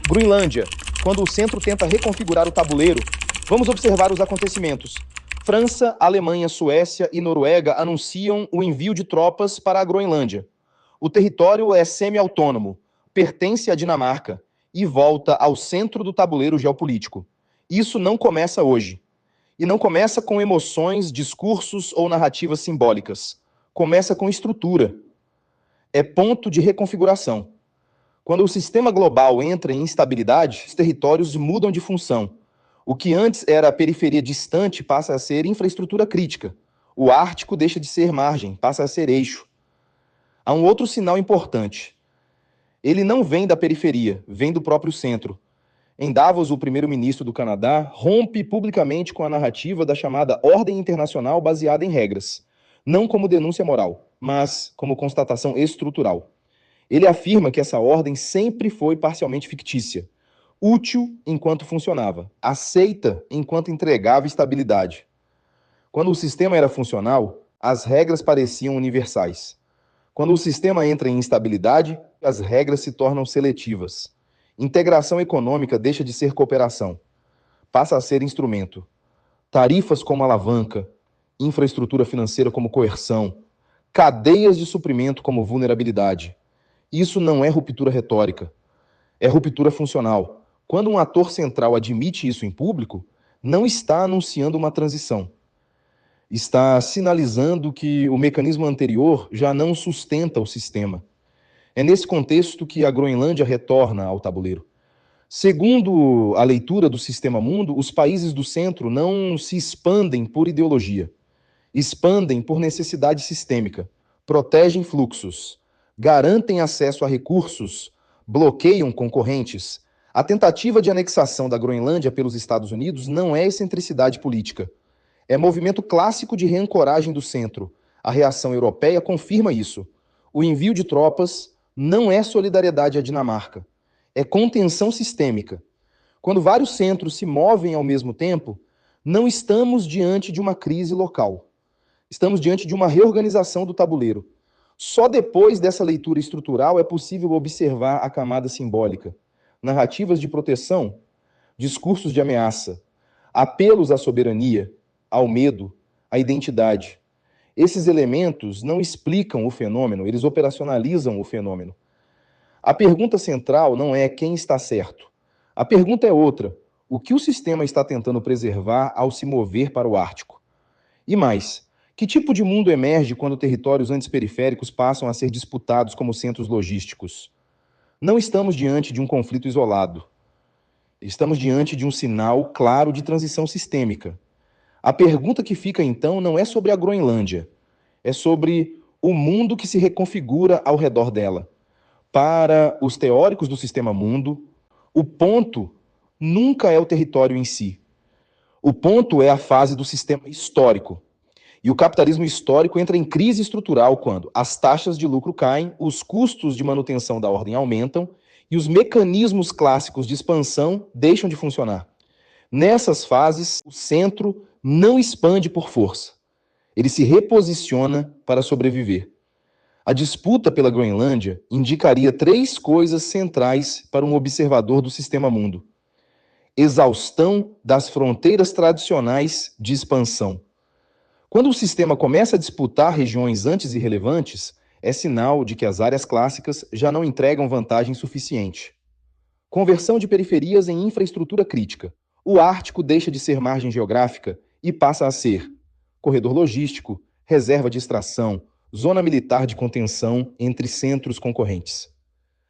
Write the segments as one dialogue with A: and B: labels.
A: Groenlândia. Quando o centro tenta reconfigurar o tabuleiro, vamos observar os acontecimentos. França, Alemanha, Suécia e Noruega anunciam o envio de tropas para a Groenlândia. O território é semi-autônomo, pertence à Dinamarca e volta ao centro do tabuleiro geopolítico. Isso não começa hoje. E não começa com emoções, discursos ou narrativas simbólicas. Começa com estrutura. É ponto de reconfiguração. Quando o sistema global entra em instabilidade, os territórios mudam de função. O que antes era periferia distante passa a ser infraestrutura crítica. O Ártico deixa de ser margem, passa a ser eixo. Há um outro sinal importante. Ele não vem da periferia, vem do próprio centro. Em Davos, o primeiro-ministro do Canadá rompe publicamente com a narrativa da chamada ordem internacional baseada em regras, não como denúncia moral, mas como constatação estrutural. Ele afirma que essa ordem sempre foi parcialmente fictícia, útil enquanto funcionava, aceita enquanto entregava estabilidade. Quando o sistema era funcional, as regras pareciam universais. Quando o sistema entra em instabilidade, as regras se tornam seletivas. Integração econômica deixa de ser cooperação, passa a ser instrumento. Tarifas como alavanca, infraestrutura financeira como coerção, cadeias de suprimento como vulnerabilidade. Isso não é ruptura retórica, é ruptura funcional. Quando um ator central admite isso em público, não está anunciando uma transição. Está sinalizando que o mecanismo anterior já não sustenta o sistema. É nesse contexto que a Groenlândia retorna ao tabuleiro. Segundo a leitura do sistema mundo, os países do centro não se expandem por ideologia. Expandem por necessidade sistêmica. Protegem fluxos. Garantem acesso a recursos. Bloqueiam concorrentes. A tentativa de anexação da Groenlândia pelos Estados Unidos não é excentricidade política. É movimento clássico de reancoragem do centro. A reação europeia confirma isso. O envio de tropas não é solidariedade à Dinamarca. É contenção sistêmica. Quando vários centros se movem ao mesmo tempo, não estamos diante de uma crise local. Estamos diante de uma reorganização do tabuleiro. Só depois dessa leitura estrutural é possível observar a camada simbólica. Narrativas de proteção, discursos de ameaça, apelos à soberania, ao medo, à identidade. Esses elementos não explicam o fenômeno, eles operacionalizam o fenômeno. A pergunta central não é quem está certo. A pergunta é outra. O que o sistema está tentando preservar ao se mover para o Ártico? E mais, que tipo de mundo emerge quando territórios antes periféricos passam a ser disputados como centros logísticos? Não estamos diante de um conflito isolado. Estamos diante de um sinal claro de transição sistêmica. A pergunta que fica, então, não é sobre a Groenlândia. É sobre o mundo que se reconfigura ao redor dela. Para os teóricos do sistema mundo, o ponto nunca é o território em si. O ponto é a fase do sistema histórico. E o capitalismo histórico entra em crise estrutural quando as taxas de lucro caem, os custos de manutenção da ordem aumentam e os mecanismos clássicos de expansão deixam de funcionar. Nessas fases, o centro não expande por força. Ele se reposiciona para sobreviver. A disputa pela Groenlândia indicaria 3 coisas centrais para um observador do sistema mundo. Exaustão das fronteiras tradicionais de expansão. Quando o sistema começa a disputar regiões antes irrelevantes, é sinal de que as áreas clássicas já não entregam vantagem suficiente. Conversão de periferias em infraestrutura crítica. O Ártico deixa de ser margem geográfica e passa a ser corredor logístico, reserva de extração, zona militar de contenção entre centros concorrentes.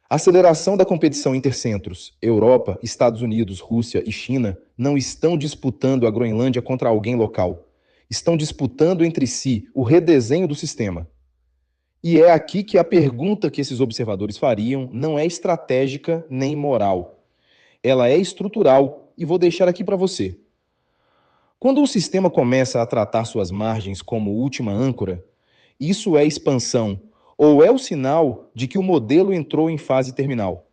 A: Aceleração da competição intercentros. Europa, Estados Unidos, Rússia e China não estão disputando a Groenlândia contra alguém local. Estão disputando entre si o redesenho do sistema. E é aqui que a pergunta que esses observadores fariam não é estratégica nem moral. Ela é estrutural e vou deixar aqui para você. Quando o sistema começa a tratar suas margens como última âncora, isso é expansão, ou é o sinal de que o modelo entrou em fase terminal?